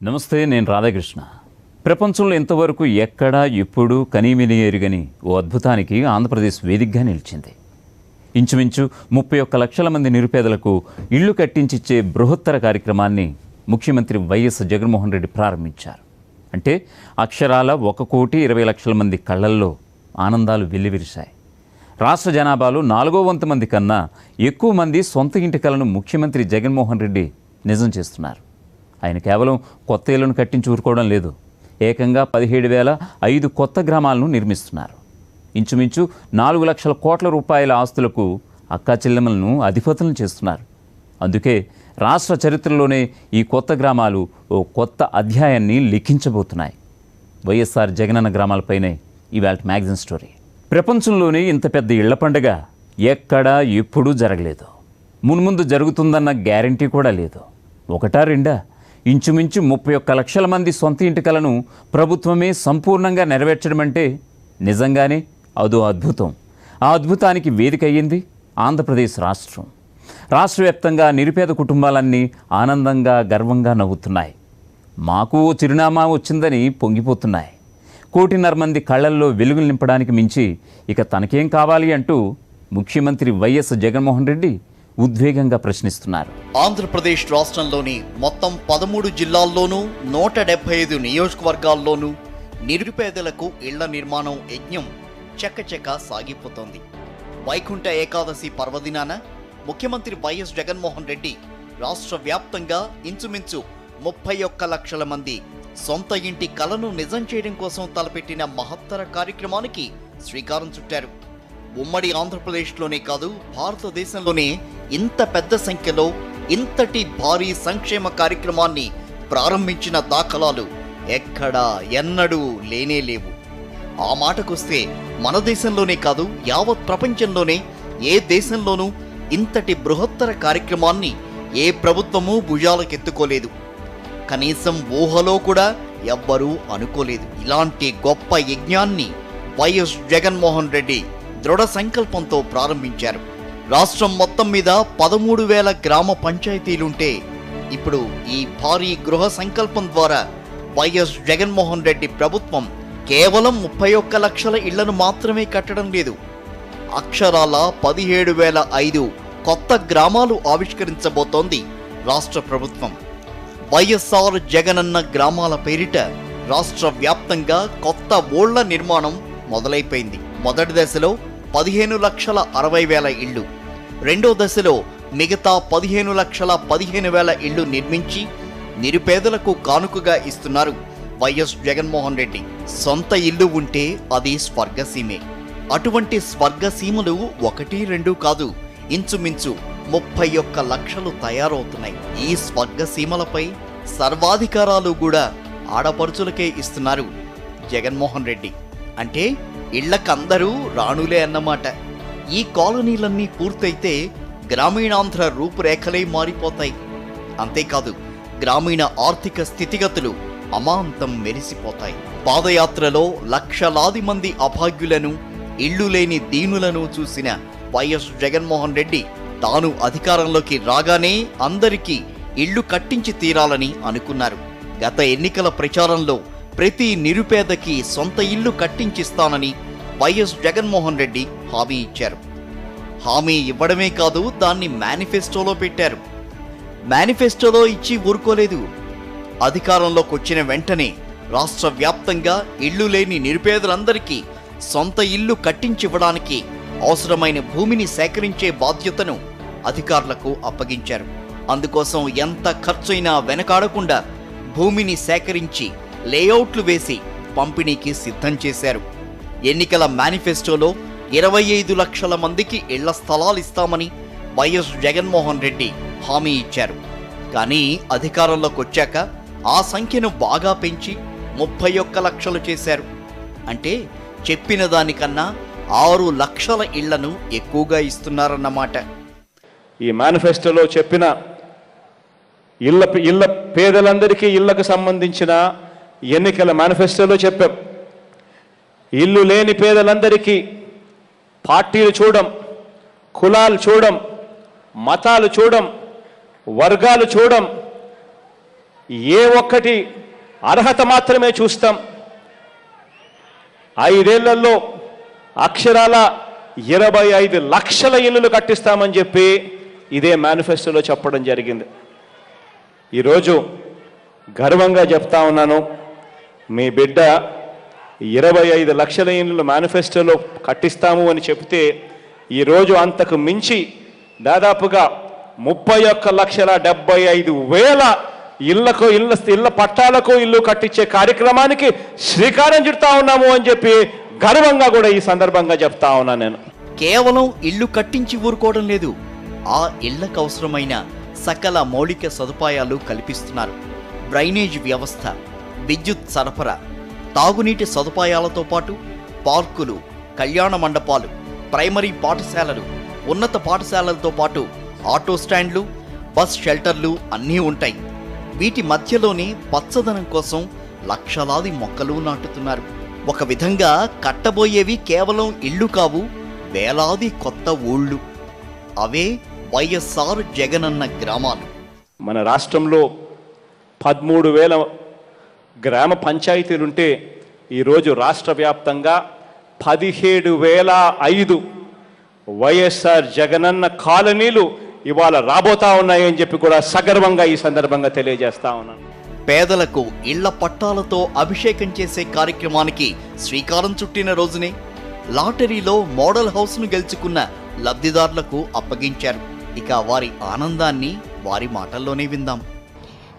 నమస్తే, నేను రాధాకృష్ణ. ప్రపంచంలో ఇంతవరకు ఎక్కడా ఎప్పుడు కనీమిని ఎరుగని ఓ అద్భుతానికి ఆంధ్రప్రదేశ్ వేదికగా నిలిచింది. ఇంచుమించు 31 లక్షల మంది నిరుపేదలకు ఇళ్లు కట్టించిచ్చే బృహత్తర కార్యక్రమాన్ని ముఖ్యమంత్రి వైఎస్ జగన్మోహన్ రెడ్డి ప్రారంభించారు. అంటే అక్షరాల 1,20,00,000 మంది కళ్లల్లో ఆనందాలు వెల్లివిరిశాయి. రాష్ట్ర జనాభాలో 4వ వంతు మంది కన్నా ఎక్కువ మంది సొంత ఇంటి కలను ముఖ్యమంత్రి జగన్మోహన్ రెడ్డి నిజం చేస్తున్నారు. ఆయన కేవలం కొత్త ఇళ్లను కట్టించి ఊరుకోవడం లేదు, ఏకంగా 17,005 కొత్త గ్రామాలను నిర్మిస్తున్నారు. ఇంచుమించు 4 లక్షల కోట్ల రూపాయల ఆస్తులకు అక్కా చెల్లెమ్మలను అధిపతులను చేస్తున్నారు. అందుకే రాష్ట్ర చరిత్రలోనే ఈ కొత్త గ్రామాలు ఓ కొత్త అధ్యాయాన్ని లిఖించబోతున్నాయి. వైఎస్ఆర్ జగనన్న గ్రామాలపైనే ఇవాళ మ్యాగజైన్ స్టోరీ. ప్రపంచంలోనే ఇంత పెద్ద ఇళ్ల పండుగ ఎక్కడా ఎప్పుడూ జరగలేదు. మున్ముందు జరుగుతుందన్న గ్యారంటీ కూడా లేదు. ఒకటా రెండా, ఇంచుమించు 31 లక్షల మంది సొంత ఇంటి కలను ప్రభుత్వమే సంపూర్ణంగా నెరవేర్చడం అంటే నిజంగానే అదో అద్భుతం. ఆ అద్భుతానికి వేదిక అయ్యింది ఆంధ్రప్రదేశ్ రాష్ట్రం. రాష్ట్ర వ్యాప్తంగా నిరుపేద కుటుంబాలన్నీ ఆనందంగా గర్వంగా నవ్వుతున్నాయి. మాకు చిరునామా వచ్చిందని పొంగిపోతున్నాయి. 1.5 కోటి మంది కళ్లల్లో వెలుగులు నింపడానికి మించి ఇక తనకేం కావాలి అంటూ ముఖ్యమంత్రి వైఎస్ జగన్మోహన్ రెడ్డి ఉద్వేగంగా ప్రశ్నిస్తున్నారు. ఆంధ్రప్రదేశ్ రాష్ట్రంలోని మొత్తం 13 జిల్లాల్లోనూ 175 నియోజకవర్గాల్లోనూ నిరుపేదలకు ఇళ్ల నిర్మాణం యజ్ఞం చకచక సాగిపోతోంది. వైకుంఠ ఏకాదశి పర్వదినాన ముఖ్యమంత్రి వైఎస్ జగన్మోహన్ రెడ్డి రాష్ట్ర వ్యాప్తంగా ఇంచుమించు 31 లక్షల మంది సొంత ఇంటి కలను నిజం చేయడం కోసం తలపెట్టిన మహత్తర కార్యక్రమానికి శ్రీకారం చుట్టారు. ఉమ్మడి ఆంధ్రప్రదేశ్లోనే కాదు, భారతదేశంలోనే ఇంత పెద్ద సంఖ్యలో ఇంతటి భారీ సంక్షేమ కార్యక్రమాన్ని ప్రారంభించిన దాఖలాలు ఎక్కడా ఎన్నడూ లేనేలేవు. ఆ మాటకొస్తే మన దేశంలోనే కాదు, యావత్ ప్రపంచంలోనే ఏ దేశంలోనూ ఇంతటి బృహత్తర కార్యక్రమాన్ని ఏ ప్రభుత్వమూ భుజాలకెత్తుకోలేదు. కనీసం ఊహలో కూడా ఎవ్వరూ అనుకోలేదు. ఇలాంటి గొప్ప యజ్ఞాన్ని వైఎస్ జగన్మోహన్ రెడ్డి దృఢ సంకల్పంతో ప్రారంభించారు. రాష్ట్రం మొత్తం మీద 13,000 గ్రామ పంచాయతీలుంటే ఇప్పుడు ఈ భారీ గృహ సంకల్పం ద్వారా వైఎస్ జగన్మోహన్ రెడ్డి ప్రభుత్వం కేవలం 31 లక్షల ఇళ్లను మాత్రమే కట్టడం లేదు, అక్షరాల 17,005 కొత్త గ్రామాలు ఆవిష్కరించబోతోంది రాష్ట్ర ప్రభుత్వం. వైఎస్ఆర్ జగనన్న గ్రామాల పేరిట రాష్ట్ర వ్యాప్తంగా కొత్త ఊళ్ల నిర్మాణం మొదలైపోయింది. మొదటి దశలో 15,60,000 ఇళ్లు, రెండో దశలో మిగతా 15,15,000 ఇళ్లు నిర్మించి నిరుపేదలకు కానుకగా ఇస్తున్నారు వైఎస్ జగన్మోహన్ రెడ్డి. సొంత ఇల్లు ఉంటే అది స్వర్గసీమే. అటువంటి స్వర్గసీమలు 1-2 కాదు, ఇంచుమించు 31 లక్షలు తయారవుతున్నాయి. ఈ స్వర్గసీమలపై సర్వాధికారాలు కూడా ఆడపడుచులకే ఇస్తున్నారు జగన్మోహన్ రెడ్డి. అంటే ఇళ్లకందరూ రాణులే అన్నమాట. ఈ కాలనీలన్నీ పూర్తయితే గ్రామీణాంధ్ర రూపురేఖలే మారిపోతాయి. అంతేకాదు, గ్రామీణ ఆర్థిక స్థితిగతులు అమాంతం మెరిసిపోతాయి. పాదయాత్రలో లక్షలాది మంది అభాగ్యులను, ఇళ్లు లేని దీనులను చూసిన వైఎస్ జగన్మోహన్ రెడ్డి తాను అధికారంలోకి రాగానే అందరికీ ఇళ్లు కట్టించి తీరాలని అనుకున్నారు. గత ఎన్నికల ప్రచారంలో ప్రతి నిరుపేదకి సొంత ఇల్లు కట్టించిస్తానని వైఎస్ జగన్మోహన్ రెడ్డి హామీ ఇచ్చారు. హామీ ఇవ్వడమే కాదు, దాన్ని మేనిఫెస్టోలో పెట్టారు. మేనిఫెస్టోలో ఇచ్చి ఊరుకోలేదు. అధికారంలోకి వచ్చిన వెంటనే రాష్ట్ర వ్యాప్తంగా ఇళ్లు లేని నిరుపేదలందరికీ సొంత ఇల్లు కట్టించివ్వడానికి అవసరమైన భూమిని సేకరించే బాధ్యతను అధికారులకు అప్పగించారు. అందుకోసం ఎంత ఖర్చైనా వెనకాడకుండా భూమిని సేకరించి లేఅవుట్లు వేసి పంపిణీకి సిద్ధం చేశారు. ఎన్నికల మేనిఫెస్టోలో 25 లక్షల మందికి ఇళ్ల స్థలాలు ఇస్తామని వైఎస్ జగన్మోహన్ రెడ్డి హామీ ఇచ్చారు. కానీ అధికారంలోకి వచ్చాక ఆ సంఖ్యను బాగా పెంచి 31 లక్షలు చేశారు. అంటే చెప్పిన దానికన్నా 6 లక్షల ఇళ్లను ఎక్కువగా ఇస్తున్నారన్నమాట. ఈ మేనిఫెస్టోలో చెప్పిన ఇళ్ల పేదలందరికీ ఇళ్లకు సంబంధించిన ఎన్నికల మేనిఫెస్టోలో చెప్పాం. ఇల్లు లేని పేదలందరికీ పార్టీలు చూడం, కులాలు చూడం, మతాలు చూడం, వర్గాలు చూడం, ఏ ఒక్కటి అర్హత మాత్రమే చూస్తాం. 5 ఏళ్లలో అక్షరాల 25 లక్షల ఇళ్ళు కట్టిస్తామని చెప్పి ఇదే మేనిఫెస్టోలో చెప్పడం జరిగింది. ఈరోజు గర్వంగా చెప్తా ఉన్నాను, మీ బిడ్డ 25 లక్షల ఇళ్ళు మేనిఫెస్టోలో కట్టిస్తాము అని చెప్తే ఈరోజు అంతకు మించి దాదాపుగా 31,75,000 ఇళ్ల పట్టాలకు ఇల్లు కట్టించే కార్యక్రమానికి శ్రీకారం చుడతా ఉన్నాము అని చెప్పి గర్వంగా కూడా ఈ సందర్భంగా చెప్తా ఉన్నా నేను. కేవలం ఇల్లు కట్టించి ఊరుకోవడం లేదు, ఆ ఇళ్లకు అవసరమైన సకల మౌలిక సదుపాయాలు కల్పిస్తున్నారు. డ్రైనేజ్ వ్యవస్థ, విద్యుత్ సరఫరా, తాగునీటి సదుపాయాలతో పాటు పార్కులు, కళ్యాణ మండపాలు, ప్రైమరీ పాఠశాలలు, ఉన్నత పాఠశాలలతో పాటు ఆటో స్టాండ్లు, బస్ షెల్టర్లు అన్నీ ఉంటాయి. వీటి మధ్యలోనే పచ్చదనం కోసం లక్షలాది మొక్కలు నాటుతున్నారు. ఒక విధంగా కట్టబోయేవి కేవలం ఇళ్ళు కావు, వేలాది కొత్త ఊళ్ళు. అవే వైఎస్ఆర్ జగనన్న గ్రామాలు. మన రాష్ట్రంలో 13,000 గ్రామ పంచాయతీలుంటే ఈరోజు రాష్ట్ర వ్యాప్తంగా 17,005 వైఎస్ఆర్ జగనన్న కాలనీలు ఇవాళ రాబోతా ఉన్నాయని చెప్పి కూడా సగర్వంగా ఈ సందర్భంగా తెలియజేస్తా ఉన్నాను. పేదలకు ఇళ్ల పట్టాలతో అభిషేకం చేసే కార్యక్రమానికి శ్రీకారం చుట్టిన రోజునే లాటరీలో మోడల్ హౌస్ను గెలుచుకున్న లబ్ధిదారులకు అప్పగించారు. ఇక వారి ఆనందాన్ని వారి మాటల్లోనే విందాం.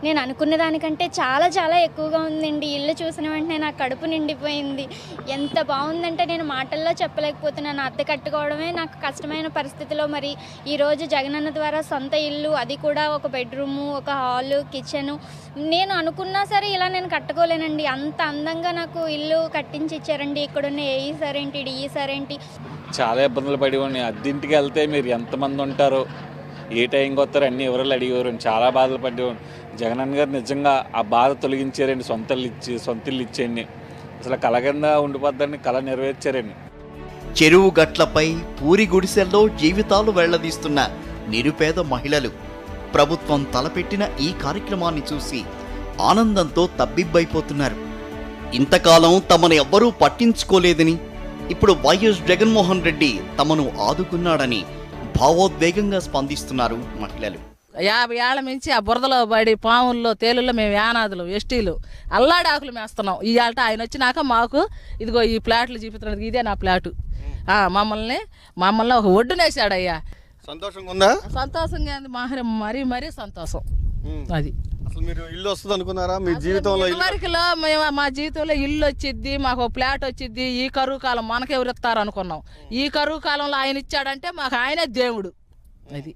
నేను అనుకున్న దానికంటే చాలా చాలా ఎక్కువగా ఉందండి. ఇల్లు చూసిన వెంటనే నా కడుపు నిండిపోయింది. ఎంత బాగుందంటే నేను మాటల్లో చెప్పలేకపోతున్నాను. అద్దె కట్టుకోవడమే నాకు కష్టమైన పరిస్థితిలో మరి ఈరోజు జగనన్న ద్వారా సొంత ఇల్లు, అది కూడా ఒక బెడ్రూము, ఒక హాలు, కిచెను. నేను అనుకున్నా సరే ఇలా నేను కట్టుకోలేనండి. అంత అందంగా నాకు ఇల్లు కట్టించి ఇచ్చారండి. ఇక్కడున్న ఏఈ సార్ ఏంటి, డిఈ సార్ ఏంటి. చాలా ఇబ్బందులు పడి ఉన్నాయి. అద్దెంటికి వెళ్తే మీరు ఎంతమంది ఉంటారో, ఏ టైంకి వస్తారో అన్ని వివరాలు అడిగేవారు. చాలా బాధలు పడేవారు. జగనన్న గారు నిజంగా ఆ బాధ తొలగించారండి. సొంత ఇల్లు ఇచ్చేయండి. అసలు కళ కింద ఉండిపోద్దని కళ నెరవేర్చారండి. చెరువు గట్లపై పూరి గుడిసెల్లో జీవితాలు వెళ్లదీస్తున్న నిరుపేద మహిళలు ప్రభుత్వం తలపెట్టిన ఈ కార్యక్రమాన్ని చూసి ఆనందంతో తబ్బిబ్బైపోతున్నారు. ఇంతకాలం తమను ఎవ్వరూ పట్టించుకోలేదని, ఇప్పుడు వైఎస్ జగన్మోహన్ రెడ్డి తమను ఆదుకున్నాడని భావోద్వేగంగా స్పందిస్తున్నారు మహిళలు. 50 ఏళ్ల నుంచి ఆ బురదలో పడి పాముల్లో తేలుల్లో మేము యానాదులు ఎస్టీలు అల్లాడాకులు మేస్తున్నాం. ఈ ఆట ఆయన వచ్చినాక మాకు ఇదిగో ఈ ప్లాట్లు చూపిస్తున్నది, ఇదే నా ప్లాటు. మమ్మల్ని ఒక ఒడ్డునేసాడు అయ్యా. సంతోషంగా ఉందా? సంతోషంగా ఉంది, మరీ మరీ సంతోషం. అది అసలు మీరు ఇల్లు వస్తుంది అనుకున్నారా మీ జీవితంలో? వరకులో మేము మా జీవితంలో ఇల్లు వచ్చిద్ది, మాకు ప్లాట్ వచ్చిద్ది, ఈ కరువు కాలం మనకెవరు ఇస్తారు అనుకున్నాం. ఈ కరువు కాలంలో ఆయన ఇచ్చాడంటే మాకు ఆయనే దేవుడు. అది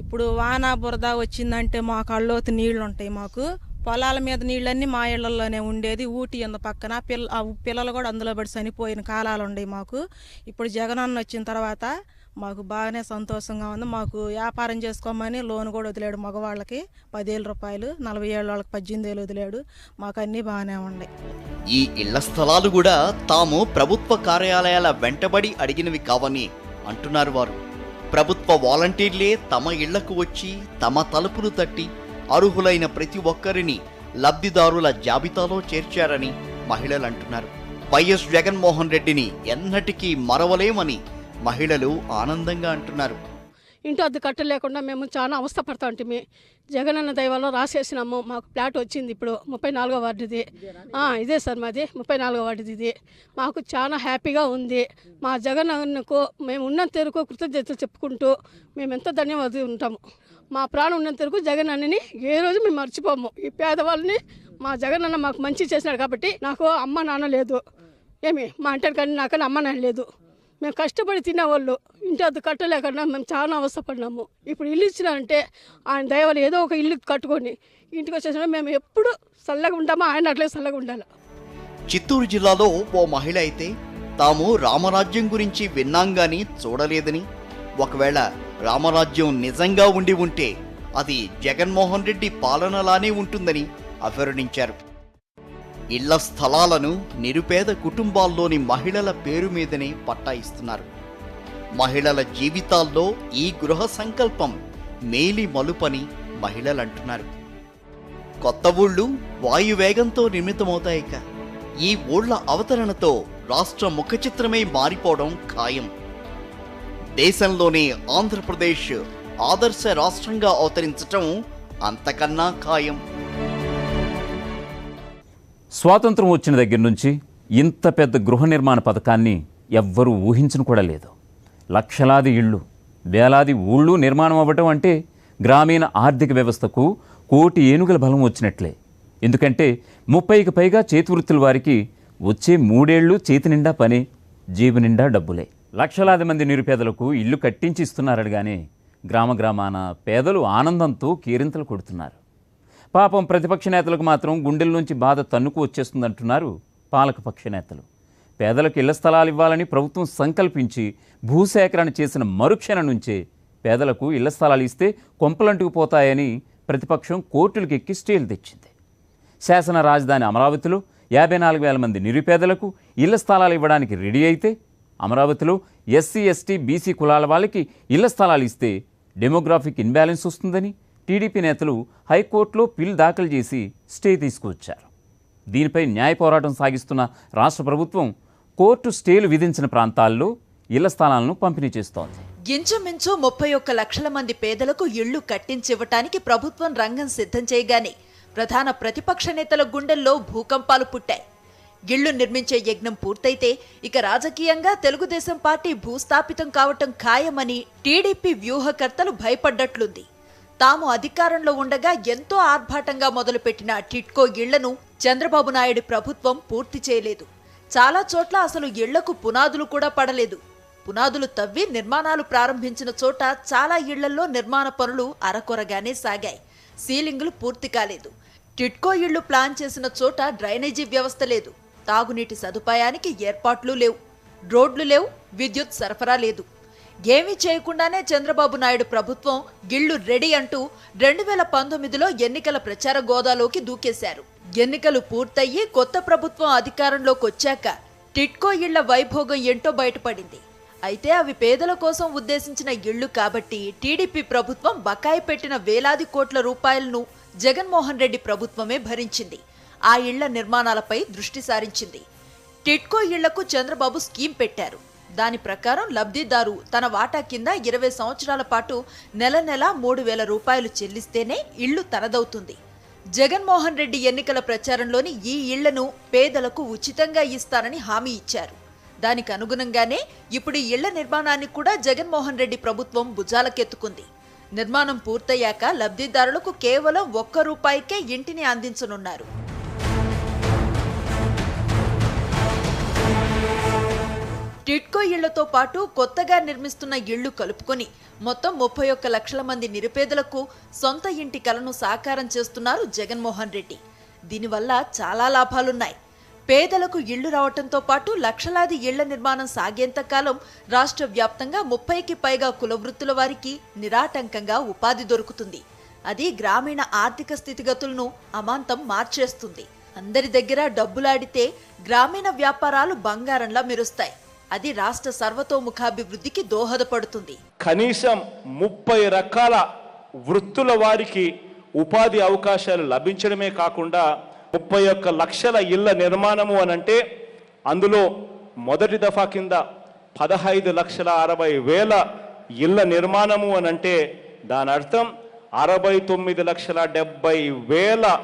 ఇప్పుడు వాన బురద వచ్చిందంటే మా కళ్ళోతి నీళ్లు ఉంటాయి. మాకు పొలాల మీద నీళ్ళన్నీ మా ఇళ్లలోనే ఉండేది. ఊటి అంద పక్కన పిల్లలు కూడా అందులో పడి చనిపోయిన కాలాలు ఉండేవి మాకు. ఇప్పుడు జగనన్న వచ్చిన తర్వాత మాకు బాగానే సంతోషంగా ఉంది. మాకు వ్యాపారం చేసుకోమని లోన్ కూడా వదిలాడు. మగవాళ్ళకి 10,000 రూపాయలు, 40 ఏళ్ళ వాళ్ళకి 18,000 వదిలాడు. మాకు అన్నీ బాగానే ఉన్నాయి. ఈ ఇళ్ల స్థలాలు కూడా తాము ప్రభుత్వ కార్యాలయాల వెంటబడి అడిగినవి కావని అంటున్నారు వారు. ప్రభుత్వ వాలంటీర్లే తమ ఇళ్లకు వచ్చి తమ తలుపులు తట్టి అర్హులైన ప్రతి ఒక్కరిని లబ్ధిదారుల జాబితాలో చేర్చారని మహిళలు అంటున్నారు. వైఎస్ జగన్మోహన్ రెడ్డిని ఎన్నటికీ మరవలేమని మహిళలు ఆనందంగా అంటున్నారు. ఇంటి అద్దె కట్ట లేకుండా మేము చాలా అవస్థపడతా ఉంటాము. జగనన్న దయవల్ల రాసేసినాము. మాకు ప్లాట్ వచ్చింది. ఇప్పుడు 34వ వార్డుది. ఇదే సార్ మాది 34వ వార్డుది. ఇది మాకు చాలా హ్యాపీగా ఉంది. మా జగనన్నకు మేము ఉన్నంత వరకు కృతజ్ఞతలు చెప్పుకుంటూ మేము ఎంతో ధన్యవాదాలు ఉంటాము. మా ప్రాణం ఉన్నంత వరకు జగనన్నని ఏ రోజు మేము మర్చిపోము. ఈ పేదవాళ్ళని మా జగనన్న మాకు మంచి చేసినాడు కాబట్టి నాకు అమ్మ నాన్న లేదు. మా అంటారు కానీ నాకన్నా అమ్మ నాన్న లేదు. మేము కష్టపడి తినేవాళ్ళు ఇంటి అద్దె కట్టలేకుండా మేము చాలా అవస్థపడినాము. ఇప్పుడు ఇల్లు ఇచ్చినారంటే ఆయన దయవల్ల ఏదో ఒక ఇల్లు కట్టుకొని ఇంటికి వచ్చేసిన మేము ఎప్పుడు చల్లగా ఉంటామో ఆయన అట్లే చల్లగా ఉండాలి. చిత్తూరు జిల్లాలో ఓ మహిళ అయితే తాము రామరాజ్యం గురించి విన్నాం గాని చూడలేదని, ఒకవేళ రామరాజ్యం నిజంగా ఉండి ఉంటే అది జగన్మోహన్ రెడ్డి పాలనలానే ఉంటుందని అభివర్ణించారు. ఇళ్ల స్థలాలను నిరుపేద కుటుంబాల్లోని మహిళల పేరు మీదనే పట్టాయిస్తున్నారు. మహిళల జీవితాల్లో ఈ గృహ సంకల్పం మేలి మలుపని మహిళలంటున్నారు. కొత్త ఊళ్ళు వాయువేగంతో నిర్మితమవుతాయిక. ఈ ఊళ్ళ అవతరణతో రాష్ట్ర ముఖచిత్రమే మారిపోవడం ఖాయం. దేశంలోనే ఆంధ్రప్రదేశ్ ఆదర్శ రాష్ట్రంగా అవతరించటం అంతకన్నా ఖాయం. స్వాతంత్రం వచ్చిన దగ్గర నుంచి ఇంత పెద్ద గృహ నిర్మాణ పథకాన్ని ఎవ్వరూ ఊహించను కూడా లేదు. లక్షలాది ఇళ్ళు, వేలాది ఊళ్ళు నిర్మాణం అవ్వటం అంటే గ్రామీణ ఆర్థిక వ్యవస్థకు కోటి ఏనుగుల బలం వచ్చినట్లే. ఎందుకంటే 30కి పైగా చేతివృత్తుల వారికి వచ్చే 3 ఏళ్ళు చేతి నిండా పని, జేబు నిండా డబ్బులే. లక్షలాది మంది నిరుపేదలకు ఇల్లు కట్టించి ఇస్తున్నారనగానే గ్రామ గ్రామాన పేదలు ఆనందంతో కేరింతలు కొడుతున్నారు. పాపం ప్రతిపక్ష నేతలకు మాత్రం గుండెల నుంచి బాధ తన్నుకు వచ్చేస్తుందంటున్నారు పాలకపక్ష నేతలు. పేదలకు ఇళ్ల స్థలాలు ఇవ్వాలని ప్రభుత్వం సంకల్పించి భూసేకరణ చేసిన మరుక్షణం నుంచే పేదలకు ఇళ్ల స్థలాలు ఇస్తే కొంపలంటుకుపోతాయని ప్రతిపక్షం కోర్టులకు ఎక్కి స్టేలు తెచ్చింది. శాసన రాజధాని అమరావతిలో 54,000 మంది నిరుపేదలకు ఇళ్ల స్థలాలు ఇవ్వడానికి రెడీ అయితే, అమరావతిలో ఎస్సీ, ఎస్టీ, బీసీ కులాల వాళ్ళకి ఇళ్ల స్థలాలు ఇస్తే డెమోగ్రాఫిక్ ఇన్బ్యాలెన్స్ వస్తుందని టీడీపీ నేతలు హైకోర్టులో పిల్ దాఖలు చేసి స్టే తీసుకువచ్చారు. దీనిపై న్యాయ పోరాటం సాగిస్తున్న రాష్ట్ర ప్రభుత్వం కోర్టు స్టేలు విధించిన ప్రాంతాల్లో ఇళ్ల స్థలాలను పంపిణీ చేస్తోంది. ఇంచుమించు 31 లక్షల మంది పేదలకు ఇళ్లు కట్టించివ్వటానికి ప్రభుత్వం రంగం సిద్ధం చేయగానే ప్రధాన ప్రతిపక్ష నేతల గుండెల్లో భూకంపాలు పుట్టాయి. ఇళ్లు నిర్మించే యజ్ఞం పూర్తయితే ఇక రాజకీయంగా తెలుగుదేశం పార్టీ భూస్థాపితం కావటం ఖాయమని టీడీపీ వ్యూహకర్తలు భయపడ్డట్లుంది. తాము అధికారంలో ఉండగా ఎంతో ఆర్భాటంగా మొదలుపెట్టిన టిట్కో ఇళ్లను చంద్రబాబు నాయుడు ప్రభుత్వం పూర్తి చేయలేదు. చాలా చోట్ల అసలు ఇళ్లకు పునాదులు కూడా పడలేదు. పునాదులు తవ్వి నిర్మాణాలు ప్రారంభించిన చోట చాలా ఇళ్లలో నిర్మాణ పనులు అరకొరగానే సాగాయి. సీలింగులు పూర్తి కాలేదు. టిట్కో ఇళ్లు ప్లాన్ చేసిన చోట డ్రైనేజీ వ్యవస్థ లేదు. తాగునీటి సదుపాయానికి ఏర్పాట్లు లేవు. రోడ్లు లేవు. విద్యుత్ సరఫరా లేదు. ఏమీ చేయకుండానే చంద్రబాబు నాయుడు ప్రభుత్వం ఇళ్లు రెడీ అంటూ 2019లో ఎన్నికల ప్రచార గోదాలోకి దూకేశారు. ఎన్నికలు పూర్తయ్యి కొత్త ప్రభుత్వం అధికారంలోకి వచ్చాక టిట్కో ఇళ్ల వైభోగం ఏంటో బయటపడింది. అయితే అవి పేదల కోసం ఉద్దేశించిన ఇళ్లు కాబట్టి టీడీపీ ప్రభుత్వం బకాయి పెట్టిన వేలాది కోట్ల రూపాయలను జగన్మోహన్ రెడ్డి ప్రభుత్వమే భరించింది. ఆ ఇళ్ల నిర్మాణాలపై దృష్టి సారించింది. టిట్కో ఇళ్లకు చంద్రబాబు స్కీమ్ పెట్టారు. దాని ప్రకారం లబ్ధిదారు తన వాటా కింద 20 సంవత్సరాల పాటు నెల నెల 3,000 రూపాయలు చెల్లిస్తేనే ఇళ్లు తనదవుతుంది. జగన్మోహన్ రెడ్డి ఎన్నికల ప్రచారంలోని ఈ ఇళ్లను పేదలకు ఉచితంగా ఇస్తానని హామీ ఇచ్చారు. దానికి అనుగుణంగానే ఇప్పుడు ఇళ్ల నిర్మాణాన్ని కూడా జగన్మోహన్ రెడ్డి ప్రభుత్వం భుజాలకెత్తుకుంది. నిర్మాణం పూర్తయ్యాక లబ్ధిదారులకు కేవలం ₹1 ఇంటిని అందించనున్నారు. టిట్కో ఇళ్లతో పాటు కొత్తగా నిర్మిస్తున్న ఇళ్లు కలుపుకొని మొత్తం 31 లక్షల మంది నిరుపేదలకు సొంత ఇంటి కలను సాకారం చేస్తున్నారు జగన్మోహన్ రెడ్డి. దీనివల్ల చాలా లాభాలున్నాయి. పేదలకు ఇళ్లు రావటంతో పాటు లక్షలాది ఇళ్ల నిర్మాణం సాగేంత కాలం రాష్ట్ర వ్యాప్తంగా 30కి పైగా కులవృత్తుల వారికి నిరాటంకంగా ఉపాధి దొరుకుతుంది. అది గ్రామీణ ఆర్థిక స్థితిగతులను అమాంతం మార్చేస్తుంది. అందరి దగ్గర డబ్బులాడితే గ్రామీణ వ్యాపారాలు బంగారంలా మెరుస్తాయి. అది రాష్ట్ర సర్వతోముఖాభివృద్ధికి దోహదపడుతుంది. కనీసం 30 రకాల వృత్తుల వారికి ఉపాధి అవకాశాలు లభించడమే కాకుండా 31 లక్షల ఇళ్ల నిర్మాణము అనంటే అందులో మొదటి దఫా కింద 15,60,000 ఇళ్ల నిర్మాణము అనంటే దాని అర్థం 69,70,000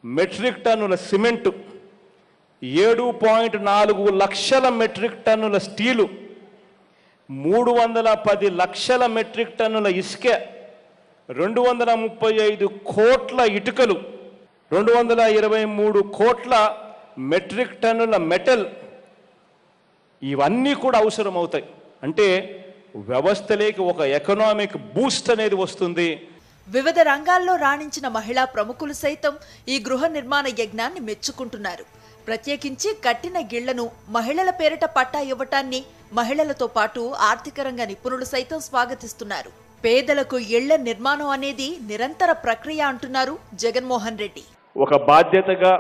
మెట్రిక్ టన్నుల సిమెంటు, 7.4 లక్షల మెట్రిక్ టన్నుల స్టీలు, 310 లక్షల మెట్రిక్ టన్నుల ఇసుక, 235 కోట్ల ఇటుకలు, 223 కోట్ల మెట్రిక్ టన్నుల మెటల్, ఇవన్నీ కూడా అవసరం అవుతాయి. అంటే వ్యవస్థలోకి ఒక ఎకనామిక్ బూస్ట్ అనేది వస్తుంది. వివిధ రంగాల్లో రాణించిన మహిళా ప్రముఖులు సైతం ఈ గృహ నిర్మాణ యజ్ఞాన్ని మెచ్చుకుంటున్నారు. ప్రత్యేకించి కట్టిన ఇళ్లను మహిళల పేరిట పట్టా ఇవ్వటాన్ని మహిళలతో పాటు ఆర్థిక రంగ నిపుణులు సైతం స్వాగతిస్తున్నారు. పేదలకు ఇళ్ల నిర్మాణం అనేది నిరంతర ప్రక్రియ అంటున్నారు జగన్మోహన్ రెడ్డి. ఒక బాధ్యతగా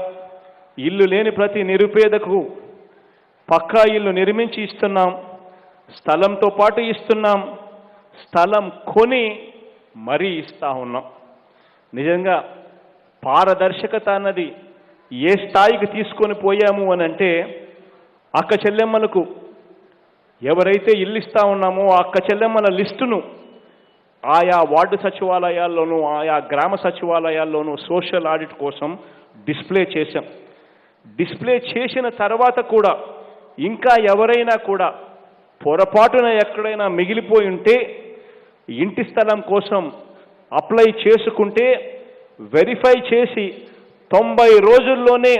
ఇల్లు లేని ప్రతి నిరుపేదకు పక్కా ఇల్లు నిర్మించి ఇస్తున్నాం. స్థలంతో పాటు ఇస్తున్నాం. స్థలం కొని మరీ ఇస్తా ఉన్నాం. నిజంగా పారదర్శకత అన్నది ఏ స్థాయికి తీసుకొని పోయాము అని అంటే, అక్క చెల్లెమ్మలకు ఎవరైతే ఇల్లు ఇస్తా ఉన్నామో ఆ అక్క చెల్లెమ్మల లిస్టును ఆయా వార్డు సచివాలయాల్లోనూ ఆయా గ్రామ సచివాలయాల్లోనూ సోషల్ ఆడిట్ కోసం డిస్ప్లే చేశాం. డిస్ప్లే చేసిన తర్వాత కూడా ఇంకా ఎవరైనా కూడా పొరపాటున ఎక్కడైనా మిగిలిపోయి ఉంటే ఇంటి స్థలం కోసం అప్లై చేసుకుంటే వెరిఫై చేసి 90 రోజుల్లోనే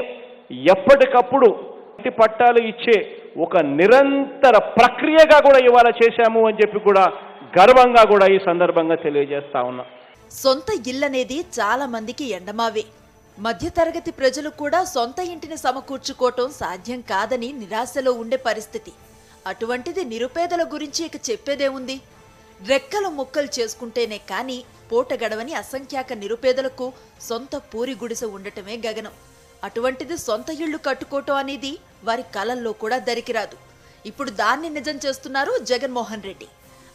ఎప్పటికప్పుడు ఇంటి పట్టాలు ఇచ్చే ఒక నిరంతర ప్రక్రియగా కూడా ఇవాళ చేశాము అని చెప్పి కూడా గర్వంగా కూడా ఈ సందర్భంగా తెలియజేస్తా ఉన్నా. సొంత ఇల్లనేది చాలా మందికి ఎండమావే. మధ్యతరగతి ప్రజలు కూడా సొంత ఇంటిని సమకూర్చుకోవటం సాధ్యం కాదని నిరాశలో ఉండే పరిస్థితి. అటువంటిది నిరుపేదల గురించి ఇక చెప్పేదేముంది? రెక్కలు ముక్కలు చేసుకుంటేనే కానీ పూట గడవని అసంఖ్యాక నిరుపేదలకు సొంత పూరి గుడిసె ఉండటమే గగనం. అటువంటిది సొంత ఇళ్లు కట్టుకోవటం అనేది వారి కలల్లో కూడా దరికిరాదు. ఇప్పుడు దాన్ని నిజం చేస్తున్నారు జగన్మోహన్ రెడ్డి.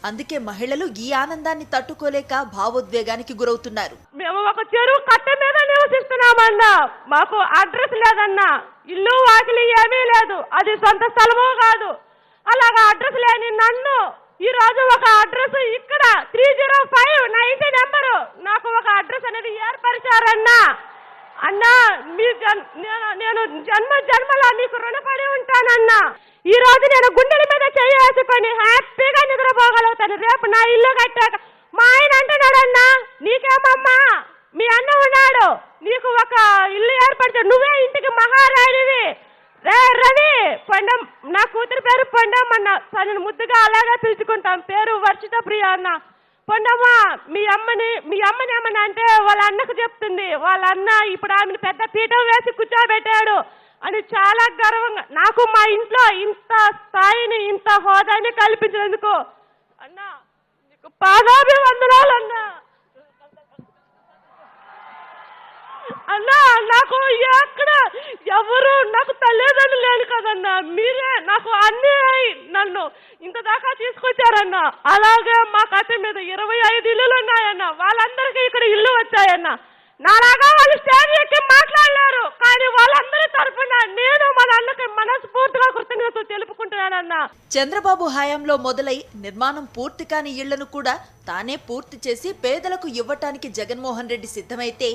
అందుకే మహిళలు ఈ ఆనందాన్ని తట్టుకోలేక భావోద్వేగానికి గురవుతున్నారు. మేము ఒక చెరువు కట్ట మీద నివసిస్తున్నామన్నా, మాకు అడ్రస్ లేదన్నా, ఇల్లు వాకిలి ఏమీ లేదు, అది సొంత స్థలమూ కాదు. అలాగా అడ్రస్ లేని నన్ను ఈ రోజు ఒక అడ్రస్ ఇక్కడ 305 నా ఇంటి నెంబరు నాకు ఒక అడ్రస్ అనేది ఏర్పరిచారన్నా. అన్నా నేను జన్మలా నీకు రుణపడి ఉంటానన్నా. ఈ రోజు నేను గుండెల మీద చేసుకొని హ్యాపీగా నిద్రపోగలుగుతాను. రేపు నా ఇల్లు కట్టాక మా ఆయన అంటున్నాడన్నా, నీకేమమ్మా మీ అన్న ఉన్నాడు, నీకు ఒక ఇల్లు ఏర్పడితే నువ్వే ఇంటికి మహారాణివి. రే రవి పండం, నా కూతురు పేరు పండమ్మ, తనని ముద్దుగా అలాగే పిలుచుకుంటాం, పేరు వర్షిత ప్రియ అన్న. పండమ్మ మీ అమ్మని ఏమన్నా అంటే వాళ్ళ అన్నకు చెప్తుంది, వాళ్ళ అన్న ఇప్పుడు ఆమెను పెద్ద పీఠం వేసి కూర్చోబెట్టాడు అని చాలా గర్వంగా. నాకు మా ఇంట్లో ఇంత స్థాయిని ఇంత హోదాని కల్పించినందుకు అన్నా నీకు పాదాభివందనాలు అన్నా. అన్నా నాకు ఎక్కడ ఎవరు నాకు తల్లిదండ్రులు లేరు కదన్నా, మీరే నాకు అన్నీ నన్ను ఇంత దాకా తీసుకొచ్చారన్నా. అలాగే మా కథ మీద 25 ఇల్లులు ఉన్నాయన్నా, వాళ్ళందరికీ ఇక్కడ ఇల్లు వచ్చాయన్నా. నాలాగా వాళ్ళు స్టేజ్ ఎక్కి మాట్లాడలేరు, కానీ వాళ్ళందరి తరఫున నేను మన అన్నకి మనస్ఫూర్తిగా కృతజ్ఞతలు తెలుపుకుంటున్నానన్నా. చంద్రబాబు హయాంలో మొదలై నిర్మాణం పూర్తి కాని ఇళ్లను కూడా తానే పూర్తి చేసి పేదలకు ఇవ్వటానికి జగన్మోహన్ రెడ్డి సిద్ధమైతే,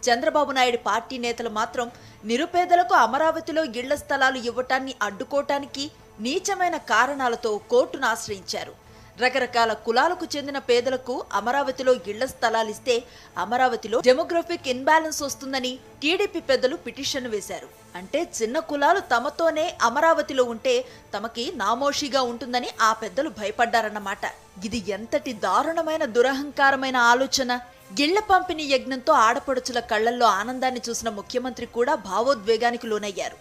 చంద్రబాబు నాయుడు పార్టీ నేతలు మాత్రం నిరుపేదలకు అమరావతిలో ఇళ్ల స్థలాలు ఇవ్వటాన్ని అడ్డుకోవటానికి నీచమైన కారణాలతో కోర్టును ఆశ్రయించారు. రకరకాల కులాలకు చెందిన పేదలకు అమరావతిలో ఇళ్ల స్థలాలిస్తే అమరావతిలో డెమోగ్రఫిక్ ఇన్బ్యాలెన్స్ వస్తుందని టీడీపీ పెద్దలు పిటిషన్ వేశారు. అంటే చిన్న కులాలు తమతోనే అమరావతిలో ఉంటే తమకి నామోషిగా ఉంటుందని ఆ పెద్దలు భయపడ్డారన్నమాట. ఇది ఎంతటి దారుణమైన దురహంకారమైన ఆలోచన! గిళ్ల పంపిణీ యజ్ఞంతో ఆడపడుచుల కళ్లల్లో ఆనందాన్ని చూసిన ముఖ్యమంత్రి కూడా భావోద్వేగానికి లోనయ్యారు.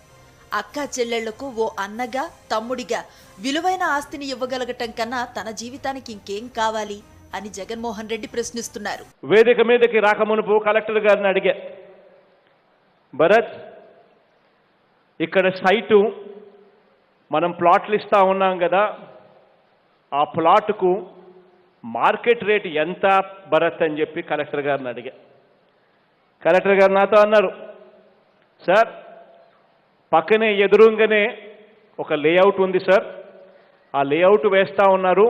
అక్కా చెల్లెళ్లకు ఓ అన్నగా తమ్ముడిగా విలువైన ఆస్తిని ఇవ్వగలగటం కన్నా తన జీవితానికి ఇంకేం కావాలి అని జగన్మోహన్ రెడ్డి ప్రశ్నిస్తున్నారు. వేదిక మీదకి రాకమునుపు కలెక్టర్ గారిని అడిగా, భరత్ ఇక్కడ సైటు మనం ప్లాట్లు ఇస్తా ఉన్నాం కదా, ఆ ప్లాట్కు మార్కెట్ రేట్ ఎంత భరత్ అని చెప్పి కలెక్టర్ గారిని అడిగా. కలెక్టర్ గారు నాతో అన్నారు, సార్ పక్కనే ఎదురుగానే ఒక లేఅవుట్ ఉంది సార్, ఆ లేఅవుట్ వేస్తూ ఉన్నారు,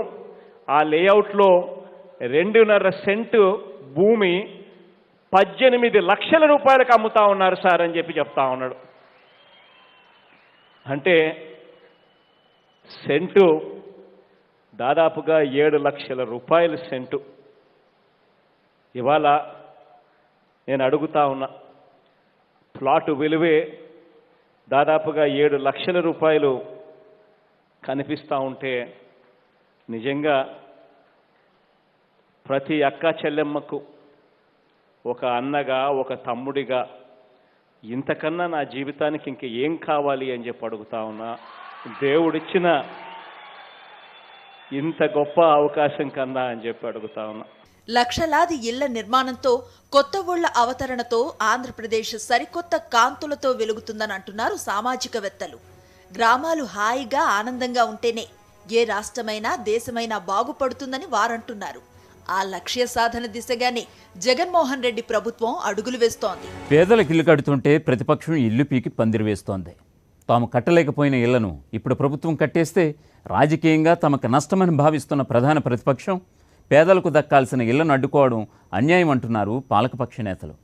ఆ లేఅవుట్లో 2.5 సెంటు భూమి 18 లక్షల రూపాయలకు అమ్ముతా ఉన్నారు సార్ అని చెప్పి చెప్తా ఉన్నాడు. అంటే సెంటు దాదాపుగా 7 లక్షల రూపాయలు సెంటు. ఇవాళ నేను అడుగుతా ఉన్నా, ప్లాటు విలువే దాదాపుగా 7 లక్షల రూపాయలు కనిపిస్తూ ఉంటే నిజంగా ప్రతి అక్క చెల్లెమ్మకు ఒక అన్నగా ఒక తమ్ముడిగా ఇంతకన్నా నా జీవితానికి ఇంక ఏం కావాలి అని చెప్పి అడుగుతా ఉన్నా. దేవుడిచ్చిన ఇంత గొప్ప అవకాశం కన్నా అని చెప్పి అడుగుతా ఉన్నా. లక్షలాది ఇళ్ల నిర్మాణంతో కొత్త ఊళ్ల అవతరణతో ఆంధ్రప్రదేశ్ సరికొత్త కాంతులతో వెలుగుతుందని అంటున్నారు సామాజికవేత్తలు. గ్రామాలు హాయిగా ఆనందంగా ఉంటేనే ఏ రాష్ట్రమైనా దేశమైనా బాగుపడుతుందని వారంటున్నారు. ఆ లక్ష్య సాధన దిశగానే జగన్మోహన్ రెడ్డి ప్రభుత్వం అడుగులు వేస్తోంది. పేదలకు ఇల్లు కడుతుంటే ప్రతిపక్షం ఇల్లు పీకి పందిరి వేస్తోంది. తాము కట్టలేకపోయిన ఇళ్లను ఇప్పుడు ప్రభుత్వం కట్టేస్తే రాజకీయంగా తమకు నష్టమని భావిస్తున్న ప్రధాన ప్రతిపక్షం పేదలకు దక్కాల్సిన ఇళ్లను అడ్డుకోవడం అన్యాయం అంటున్నారు పాలకపక్ష నేతలు.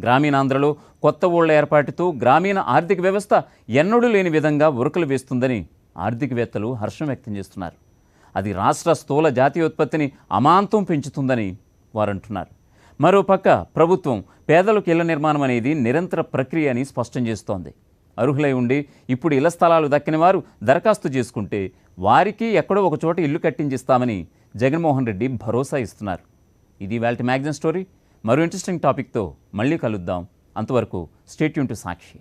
గ్రామీణాంధ్రలో కొత్త ఊళ్ల ఏర్పాటుతో గ్రామీణ ఆర్థిక వ్యవస్థ ఎన్నడూ లేని విధంగా ఉరకలు వేస్తుందని ఆర్థికవేత్తలు హర్షం వ్యక్తం చేస్తున్నారు. అది రాష్ట్ర స్థూల జాతీయోత్పత్తిని అమాంతం పెంచుతుందని వారంటున్నారు. మరోపక్క ప్రభుత్వం పేదలకు ఇళ్ల నిర్మాణం అనేది నిరంతర ప్రక్రియ అని స్పష్టం చేస్తోంది. అర్హులై ఉండి ఇప్పుడు ఇళ్ల స్థలాలు దక్కని వారు దరఖాస్తు చేసుకుంటే వారికి ఎక్కడో ఒక చోట ఇల్లు కట్టించిస్తామని జగన్మోహన్ రెడ్డి భరోసా ఇస్తున్నారు. ఇది ఇవాల్టి మ్యాగజైన్ స్టోరీ. మరో ఇంట్రెస్టింగ్ టాపిక్తో మళ్ళీ కలుద్దాం. అంతవరకు స్టే ట్యూన్ టు సాక్షి.